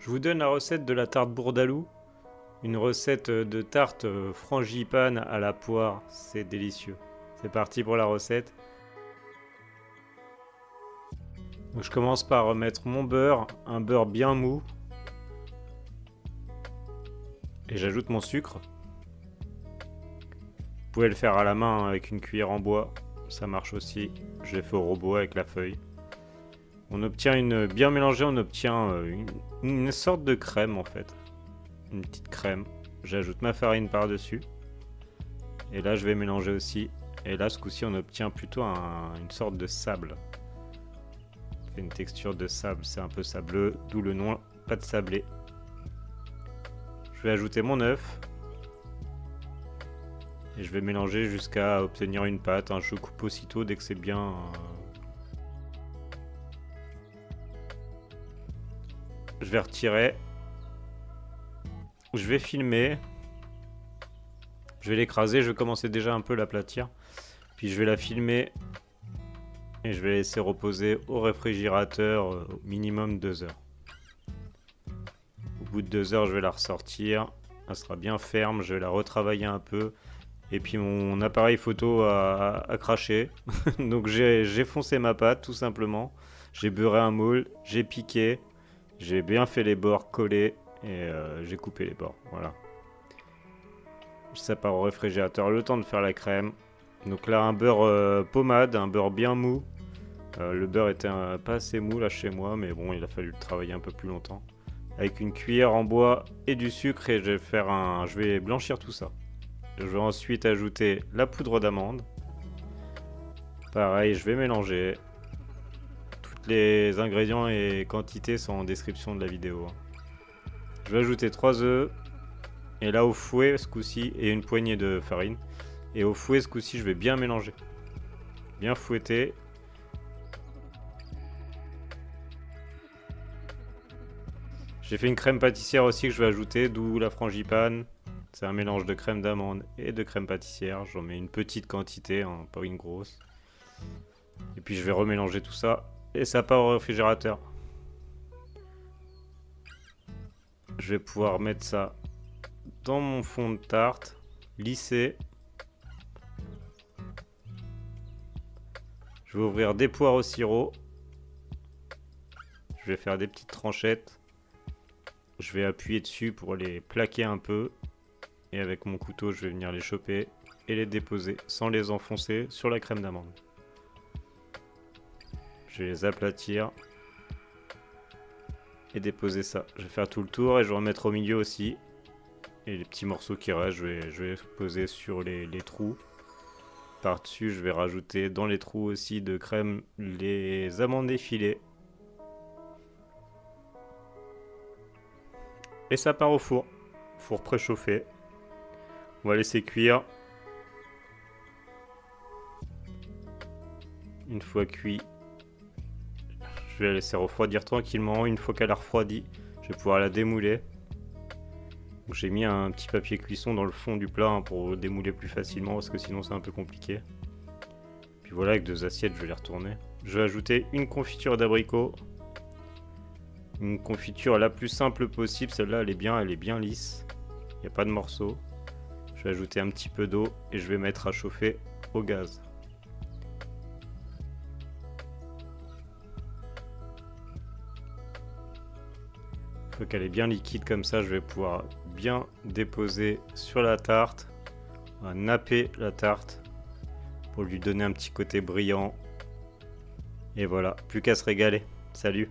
Je vous donne la recette de la tarte bourdaloue. Une recette de tarte frangipane à la poire. C'est délicieux. C'est parti pour la recette. Donc je commence par mettre mon beurre, un beurre bien mou. Et j'ajoute mon sucre. Vous pouvez le faire à la main avec une cuillère en bois. Ça marche aussi. Je l'ai fait au robot avec la feuille. On obtient bien mélangé, on obtient une sorte de crème en fait. Une petite crème. J'ajoute ma farine par-dessus. Et là je vais mélanger aussi. Et là ce coup-ci on obtient plutôt une sorte de sable. Ça fait une texture de sable, c'est un peu sableux, d'où le nom pâte sablée. Je vais ajouter mon œuf. Et je vais mélanger jusqu'à obtenir une pâte. Je coupe aussitôt dès que c'est bien... Je vais retirer. Je vais filmer. Je vais l'écraser. Je vais commencer déjà un peu l'aplatir. Puis je vais la filmer. Et je vais la laisser reposer au réfrigérateur au minimum 2 heures. Au bout de 2 heures, je vais la ressortir. Elle sera bien ferme. Je vais la retravailler un peu. Et puis mon appareil photo a craché. Donc j'ai foncé ma pâte tout simplement. J'ai beurré un moule. J'ai piqué. J'ai bien fait les bords collés et j'ai coupé les bords, voilà. Ça part au réfrigérateur, le temps de faire la crème. Donc là un beurre pommade, un beurre bien mou. Le beurre était pas assez mou là chez moi, mais bon il a fallu le travailler un peu plus longtemps. Avec une cuillère en bois et du sucre et je vais blanchir tout ça. Je vais ensuite ajouter la poudre d'amande. Pareil, je vais mélanger. Les ingrédients et quantités sont en description de la vidéo. Je vais ajouter 3 œufs. Et là au fouet ce coup-ci, et une poignée de farine. Et au fouet ce coup-ci, je vais bien mélanger. Bien fouetter. J'ai fait une crème pâtissière aussi que je vais ajouter, d'où la frangipane. C'est un mélange de crème d'amande et de crème pâtissière. J'en mets une petite quantité, pas une grosse. Et puis je vais remélanger tout ça. Et ça part au réfrigérateur. Je vais pouvoir mettre ça dans mon fond de tarte, lisser. Je vais ouvrir des poires au sirop. Je vais faire des petites tranchettes. Je vais appuyer dessus pour les plaquer un peu. Et avec mon couteau, je vais venir les choper et les déposer sans les enfoncer sur la crème d'amande. Je vais les aplatir et déposer ça. Je vais faire tout le tour et je vais remettre au milieu aussi. Et les petits morceaux qui restent, je vais poser sur les trous. Par-dessus, je vais rajouter dans les trous aussi de crème les amandes effilées. Et ça part au four. Four préchauffé. On va laisser cuire. Une fois cuit, je vais la laisser refroidir tranquillement. Une fois qu'elle a refroidi, je vais pouvoir la démouler. J'ai mis un petit papier cuisson dans le fond du plat pour démouler plus facilement parce que sinon c'est un peu compliqué. Puis voilà, avec 2 assiettes, je vais les retourner. Je vais ajouter une confiture d'abricot. Une confiture la plus simple possible. Celle-là, elle est bien lisse. Il n'y a pas de morceaux. Je vais ajouter un petit peu d'eau et je vais mettre à chauffer au gaz. Une fois qu'elle est bien liquide comme ça, je vais pouvoir bien déposer sur la tarte. On va napper la tarte pour lui donner un petit côté brillant. Et voilà, plus qu'à se régaler. Salut!